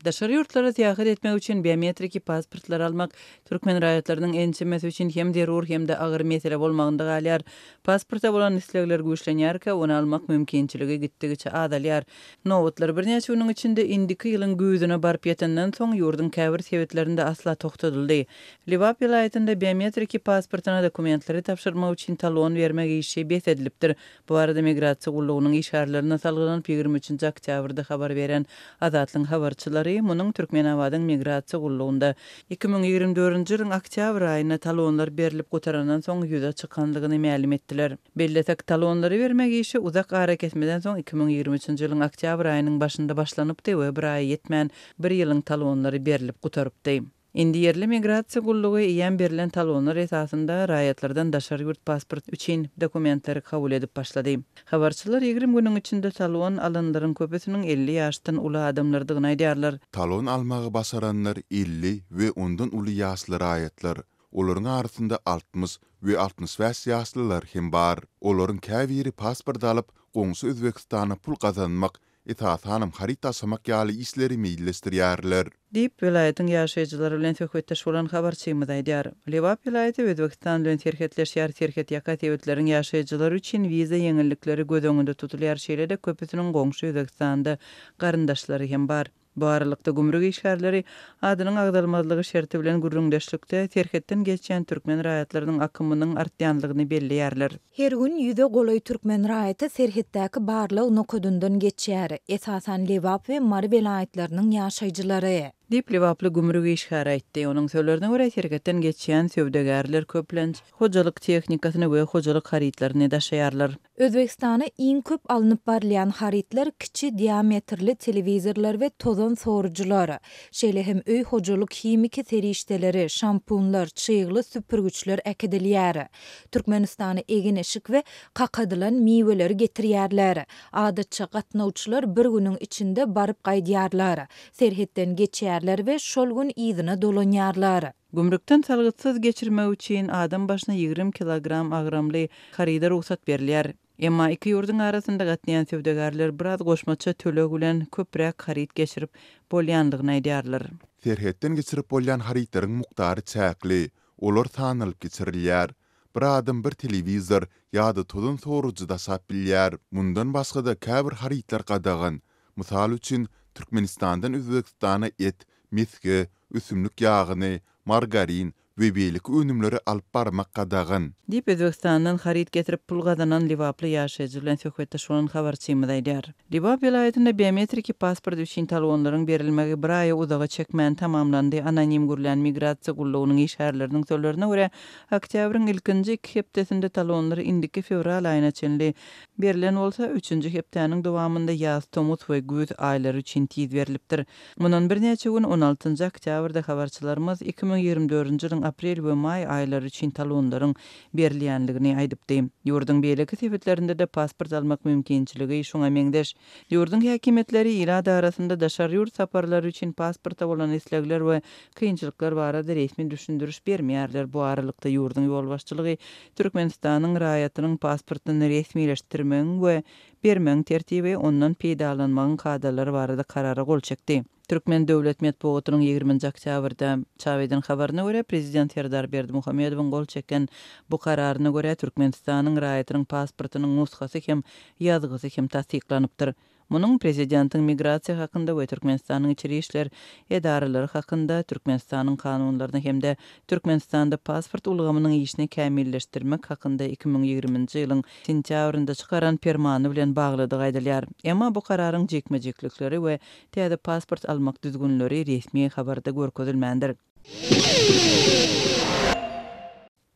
Daşary ýurtlara seýahat etmek üçin biometriki pasportlar almak türkmen raýatlarynyň ençemesi üçin hem zerur hem de agyr mesele bolmagynda galýar. Pasporta bolan islegler güýçlenýärkä, onu almak mümkinçiligi gitdigiçe azalýar. Nowatlar birnäçe güniň içinde indiki ýylyň güýdüne baryp ýetenden soň ýurdun käbir sebetlerinde asla toktatyldy. Liwap vilayetinde biometriki pasportyna dokumentlary tapşyrmak üçin talon bermek işi besedilipdir. Bu arada migrasiýa gullugynyň işgärlerine salgynan 23 oktýabrda habar beren Azatlyň habarçylary munyň Türkmenabadyň migrasiýa gullugynda 2024-nji ýylyň oktýabr aýyna talonlar berilip gotarandan soň ýüze çykanlygyny ma'lum etdiler. Belletek talonlary bermek işi uzak ara kesmeden soň 2023-nji ýylyň oktýabr aýynyň başynda başlanypdy we bir aý ýetmän bir ýylyň talonlary berilip gotarypdy. Indi yerli migrasiýa gullugy ýen berilen talonlar esasında raýatlardan daşary ýurt pasport üçin dokumentleri kabul edip başlady. Habarçylar 20 güniň içinde talon alanlaryň köpüsiniň 50 ýaşdan uly adamlardygyny aýdýarlar. Talon almagy basaranlar 50 we ondan uly ýaşly raýatlar. Olaryň arasynda 60 we 65 ýaşlylar hem bar. Olaryň käbiri pasport alyp goňsy Özbekistana pul kazanmak esasanam harita samak ýaly işleri meýilleşdirýärler. Dip vilayetin ýaşaýjylary bilen söhbetdeş bolan habarçymyz aýdýar. Liwap vilayeti Özbekistan bilen serhetleşýär, serhet ýaka tebetleriň ýaşaýjylary üçin wiza ýeňillikleri göz öňünde tutulýar şeýlede köpüsiniň goňşy Özbekistanda garyndaşlary hem bar. Bu aralykda gümrük işgärleri adynyň agdalmazlygy şerti bilen gürrüňdeşlikde serhetden geçýän türkmen raýatlarynyň akymynyň artýanlygyny belliýärler. Her gün ýüze golaý türkmen raýaty serhetdäki barlyk nokodundan geçýär. Esasan Liwap we Mary vilayetleriniň ýaşaýjylary. Dip Liwaply gümrük işgäri aýtdy. Onuň sözlerine görä serhetden geçýän söwdegärler köplenç hojalyk tehnikasyny we hojalyk haritlaryny daşaýarlar. Özbekistana iň köp alınıp barlayan haritler kiçi diametrli televizorlar we tozan sorucular. Şeýle hem öý hojalyk himiki serişdeleri, şampunlar, çyýgly süpürgüçler äkedilýär. Türkmenistana egin eşik we kakadylan miweleri getirýärler. Adatça gatnawçylar bir günüň içinde baryp gaýdýarlar. Serhetden geçýärler we şol gün ýygyna dolanýarlar. Gümrükden salgytsyz geçirmek üçin adam başyna 20 kilogram agramly harida ruhsat berilýär. Emma iki ýurdun arasynda gatnaýan söwdegärler biraz goşmaça tölek bilen köpräk harit geçirip bolýanlygyny aýdýarlar. Serhetden geçirip bolýan haritlaryň mukdary çäkli, olar tanylyp geçirilýär. Bir adam bir televizor ýa-da tozun sorucu da sap bilýär. Mundan başga da käbir haritlar gadagan. Mysal üçin Türkmenistandan Özbekistana et, miski, üsümlük ýagyny, margarin we beýlik önümleri alyp barmak gadagan. Dip Özbekistandan harit getirip pul gazanan Liwaply ýaşaýjy bilen söhbetdeş bolan habarçymyz aýdýar. Liwap vilayetinde biometriki pasport üçin talonlaryň berilmegi bir aýa uzaga çekmän tamamlandy. Anonim gürlen migrasiýa gullugynyň işgärleriniň sözlerine görä, oktýabryň ilkinji 2 hepdesinde talonlary indiki fevral aýyna çenli berilen bolsa, 3-nji hepdäniň dowamynda ýaz, tomuz we güz aýlary üçin tiz berilipdir. Mundan birnäçe gün 16-njy oktýabrda habarçylarymyz 2024-nji ýylyň aprel we may aýlary üçin talonlaryň berilýänligini aýdypdy. Ýurdun beýleki sebetlerinde de pasport almak mümkinçiligi şoňa meňdeş. Ýurdun häkimetleri ýylada arasynda daşary ýurt saparlary üçin pasporta bolan islegler we kynçylyklar barada resmi düşündürüş bermeýärler. Bu aralykda ýurdun ýol başçylygy Türkmenistanyň raýatynyň pasportyny resmileşdirmek we bermek tertibi ondan peýdalanmagyň kadalary barada karara gol çekdi. Türkmen Döwlet Medeniýetining 20 oktýabrda çap eden habaryna görä prezident Serdar Berdimuhammedowyň gol çeken bu kararyna görä Türkmenistanyň raýatynyň pasportynyň nusxasy hem ýazgysy hem tasdiklanypdyr. Munyň prezidentiň migrasiýa hakynda we Türkmenistanyň içeri işler edaralary hakynda Türkmenistanyň kanunlaryna hem de Türkmenistanda pasport ulgamynyň işini kämilleşdirmek hakynda 2020-nji ýylyň sentýabrynda çykaran fermany bilen baglydygy aýdylýar. Emma bu kararyň jekmejeklikleri we täze pasport almak düzgünleri resmi habarda görkezilmändir.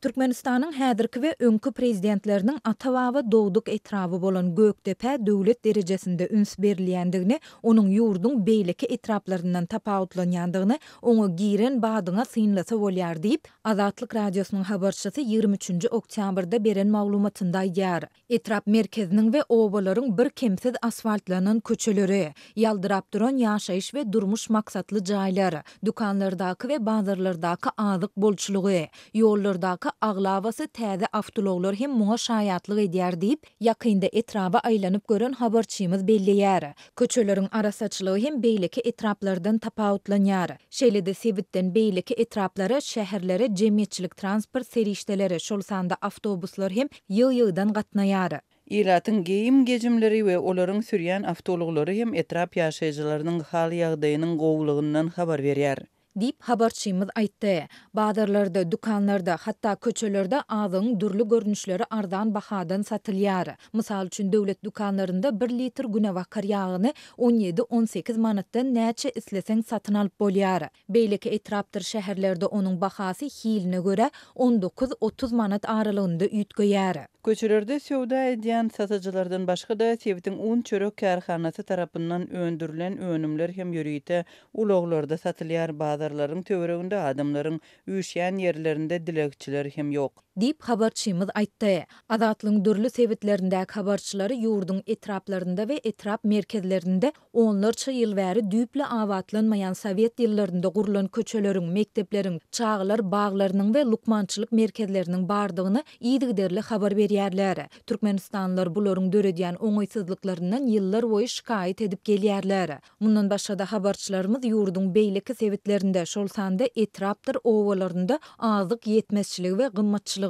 Türkmenistanyň häzirki we öňkü prezidentleriniň ata-baba dowduk etrafy bolan Gökdepe döwlet derejesinde üns berilýändigini, onuň ýurdun beýleki etraplaryndan tapawutlanýandygyny oňa giren badyňa synlasa bolýar diýip Azatlyk radiosynyň habarçysy 23 oktýabrda beren maglumatynda aýdýar. Etrap merkeziniň we obalaryň bir kemsiz asfaltlanan köçeleri, ýaldyrap duran ýaşaýyş we durmuş maksatly jaýlar, dukanlardaky we bazarlardaky azyk bolçulugy, ýollardaky aglavasy täze avtologlar hem muňa şaýatlyk edýär diýip ýakynda etraba aýlanyp gören habarçymyz belleýär. Köçeleriň arasaçylygy hem beýleki etraplardan tapawutlanýar. Şeýle-de sebitden beýleki etraplary şäherlere jemgyýetçilik transport serişdeleri şolsanda awtobuslar hem ýyg-ýygdan gatnaýar. İlatın geyim gejimleri we olaryň sürýän awtologlary hem etrap ýaşaýjylarynyň hal ýagdaýynyň gowlugyndan habar berýär. Dip habarçymyz aýtdy. Bazarlarda, dukanlarda, hatda köçelerde azyň dürli görnüşleri ardan bahadan satylýar. Mysal üçin döwlet dukanlarında 1 litr günewakar ýagyny 17-18 manatdan näçe isleseň satyn alyp bolýar. Beýleki etrapdyr şäherlerde onuň bahasy hiline göre 19-30 manat aralygynda üýtgeýär. Köçelerde söwda edýän satyjylardan başga da Sebitin un çörek kärhanasy tarapyndan öndürilen önümler hem ýörüýte ulaglarda satylýar. Bazarlaryň töwereginde adamlaryň üýşýän ýerlerinde dilekçiler hem ýok. Dip habarçymyz aýtdy. Azatlyň dürli sebitlerindäki habarçylary ýurdun etraplarynda we etrap merkezlerinde onlarça ýyl bäri düýple awatlanmaýan Sowet ýyllarynda gurulan köçeleriň, mektepleriň, çağlar baglarynyň we lukmançylyk merkezleriniň bardygyny ýygyderli habar berýärler. Türkmenistanlylar bularyň döredýän oňaýsyzlyklaryndan ýyllar boýy şikaýet edip gelýärler. Mundan başga da habarçylarymyz ýurdun beýleki sebitlerinde şolsanda etrapdyr owalarynda azyk ýetmezçiligi we gymmatçylygy,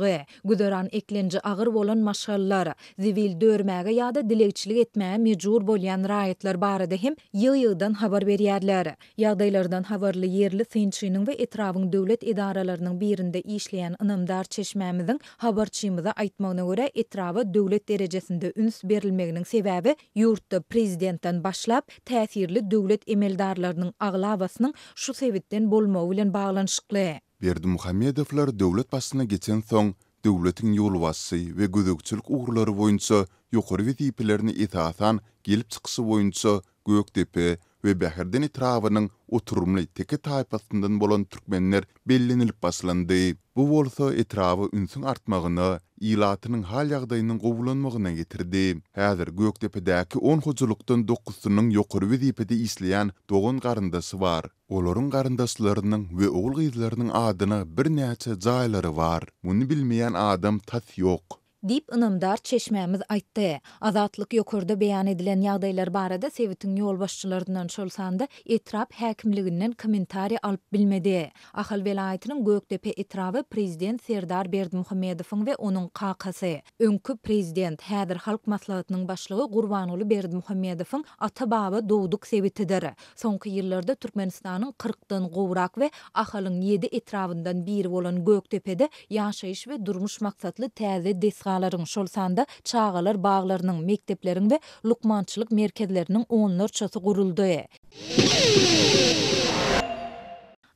güderan eklenji agyr bolan maşgallar, zivil dörmäge ýa-da dilekçilik etmäge mejbur bolýan raýatlar barada hem ýyg-ýygdan habar berýärler. Ýagdaýlardan habarly ýerli synçynyň we etrawyň döwlet edaralarynyň birinde işleýän ynamdar çeşmämiziň habarçymyza aýtmagyna görä etraba döwlet derejesinde üns berilmeginiň sebäbi ýurtda prezidentden başlap täsirli döwlet emeldarlarynyň aglawasynyň şu sebitden bolmagy bilen baglanyşykly. Berdimuhamedowlar döwlet başyna geçen soň döwletiň ýolbasçy we gözegçilik ugrulary boýunça ýokary wezipelerini etasan gelip çykyşy boýunça Gökdepe we Bäherden etrawynyň oturumly teki taýpasyndan bolan türkmenler bellenilip başlandy. Bu bolsa etrawy ünsüň artmagyny, ilatynyň hal ýagdaýynyň gowulanmagyna getirdi. Häzir Gökdepedäki 10 hojulukdan 9-synyň ýokary wezipede isleýän dogan garyndaşy bar. Olaryň garyndaşlarynyň we ogul gyzlarynyň adyny bir näçe jaýlary bar. Muny bilmeýän adam tat ýok. Dip ynamdar çeşmämiz aýtdy. Azatlyk ýokarda beýan edilen ýagdaýlar barada Sebitin ýolbaşçylaryndan şolsanda etrap häkimliginden kommentari alyp bilmedi. Ahal welaýatynyň Gökdepe etrawy prezident Serdar Berdimuhamedowyň we onuň kakasy, öňkü prezident häzir halk maslahatynyň başlygy Gurbanyly Berdimuhamedowyň ata-baba dowduk sebitidir. Soňky ýyllarda Türkmenistanyň 40-dan gowrak we ahalyň 7 etrawyndan biri bolan Gökdepede ýaşaýyş we durmuş maksatly täze desgalaryň şolsanda çağalar baglarynyň, mektepleriň we lukmançylyk merkezleriniň onlarçasy guruldy.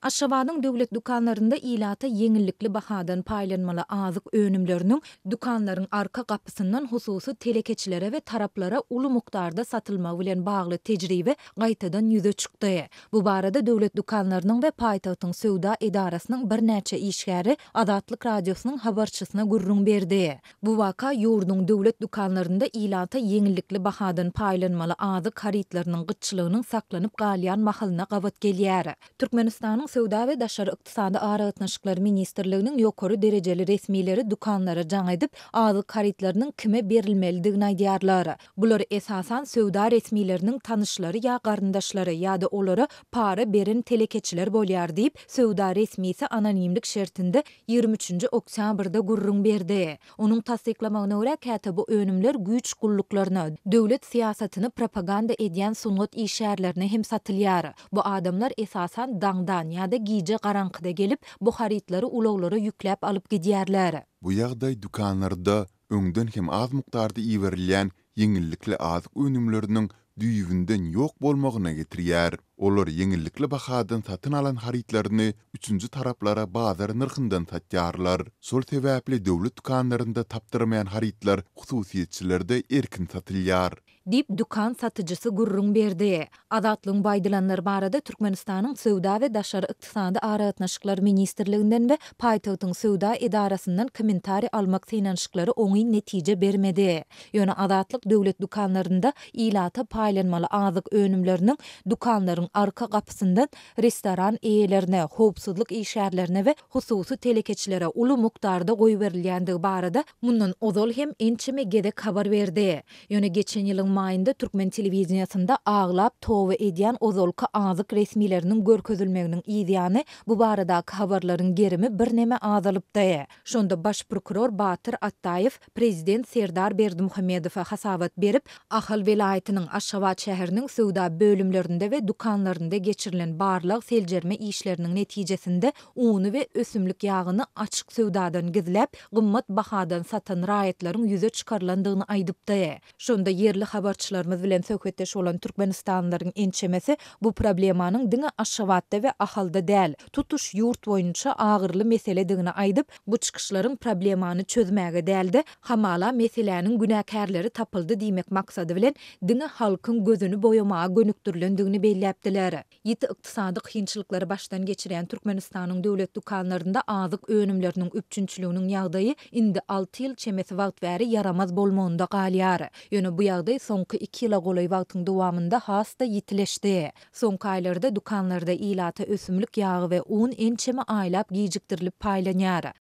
Aşgabatyň döwlet dukanlarynda ilata yeňillikli bahadan paýlanmaly azyk önümleriniň dukanlaryň arka gapysyndan hususy telekeçilere we taraplara uly mukdarda satylmagy bilen bagly tejribe gaýtadan ýüze çykdy. Bu barada döwlet dukanlarynyň we paýtagtyň söwda edarasynyň bir näçe işgäri Azatlyk radiosynyň habarçysyna gurrun berdi. Bu waka ýurduň döwlet dukanlarynda ilata yeňillikli bahadan paýlanmaly azyk haritlarynyň gyçylygynyň saklanyp galýan mahalyna gabat gelýär. Türkmenistanyň Söwda we daşary ykdysady aragatnaşyklar ministrliginiň ýokary derejeli resmileri dukanlara jaň edip azyk haritlarynyň kime berilmelidigini aýdýarlar. Bular esasan söwda resmileriniň tanyşlary ýa garyndaşlary ýa-da olary para beren telekeçiler bolýar diýip söwda resmisi anonimlik şertinde 23 oktýabrda gurrun berdi. Onuň tasdiklamagyna görä käte bu önümler güýç gulluklarına, döwlet siýasatyny propaganda edýän sungat işärlerine hem satylýar. Bu adamlar esasan daňdan ýa-da giýje garankyda gelip bu haritlary ulaglara ýükläp alyp gidýärler. Bu ýagdaý dukanlarda öňden hem az mukdarda iwerilýän yeňillikli azyk önümleriniň düýünden ýok bolmagyna getirýär. Olar yeňillikli bahadan satyn alan haritlaryny üçünji taraplara bazar nyrkyndan satýarlar. Şol sebäpli döwlet dukanlarynda tapdyrmaýan haritlar hususiýetçilerde erkin satylýar. diýip dukan satyjysy gurrun berdi. Azatlygyň baýdylanlary barada Türkmenistanyň Sowda we Daşary ykdysady aragatnaşyklar ministrliginden we paýtagtyň Sowda edarasyndan kommentari almak synanyşyklary oňy netije bermedi. Ýöne Azatlyk döwlet dukanlarynda ilata paýlanmaly azyk önümleriniň dukanlaryň arka gapysyndan restoran eýelerine, howpsuzlyk işgärlerine we hususy telekeçilere uly mukdarda goýup berilýändigi barada mundan ozal hem ençeme gedek habar berdi. Ýöne geçen ýylyň maýynda Türkmen telewizionyasynda aglap towa edýän ozalky azyk resmileriniň görkezilmeginiň ýa bu baradaky habarlaryň gerimi bir neme azalypdy. Şonda baş prokuror Batyr Attaýew prezident Serdar Berdimuhammedowa hasabat berip, Ahal welaýatynyň Aşgabat şäheriniň Sowda bölümlerinde we dukanlarynda geçirilen barlyk seljerme işleriniň netijesinde uny we ösümlik ýagyny açyk sowdadan gizläp, gymmat bahadan satan raýatlaryň ýüze çykarlandygyny aýdypdy. Şonda yerli habarçylarymyz bilen söhbetdeş bolan Türkmenistanlylaryň ençemesi bu problemanyň diňe Aşgabatda we Ahalda däl, tutuş ýurt boýunça agyrly mesele digini aýdyp, bu çykyşlaryň problemany çözmäge däldi, hamala meseleniň günäkärleri tapyldy diýmek maksady bilen diňe halkyň gözüni boýamaga gönükdirilendigini belläpdiler. Ýiti ykdysady kynçylyklary başdan geçirýän Türkmenistanyň döwlet dukanlarynda azyk önümleriniň üpçünçiliginiň ýagdaýy indi 6 ýyl çemesi wagt bäri yaramaz bolmagynda galýar. Ýöne bu ýagdaý soňky 2 ýyla golaý wagtyň dowamynda hasta ýitileşdi. Soňky aýlarda dukanlarda ilata ösümlik ýagy we un ençeme aýlap gijikdirilip paýlanýar.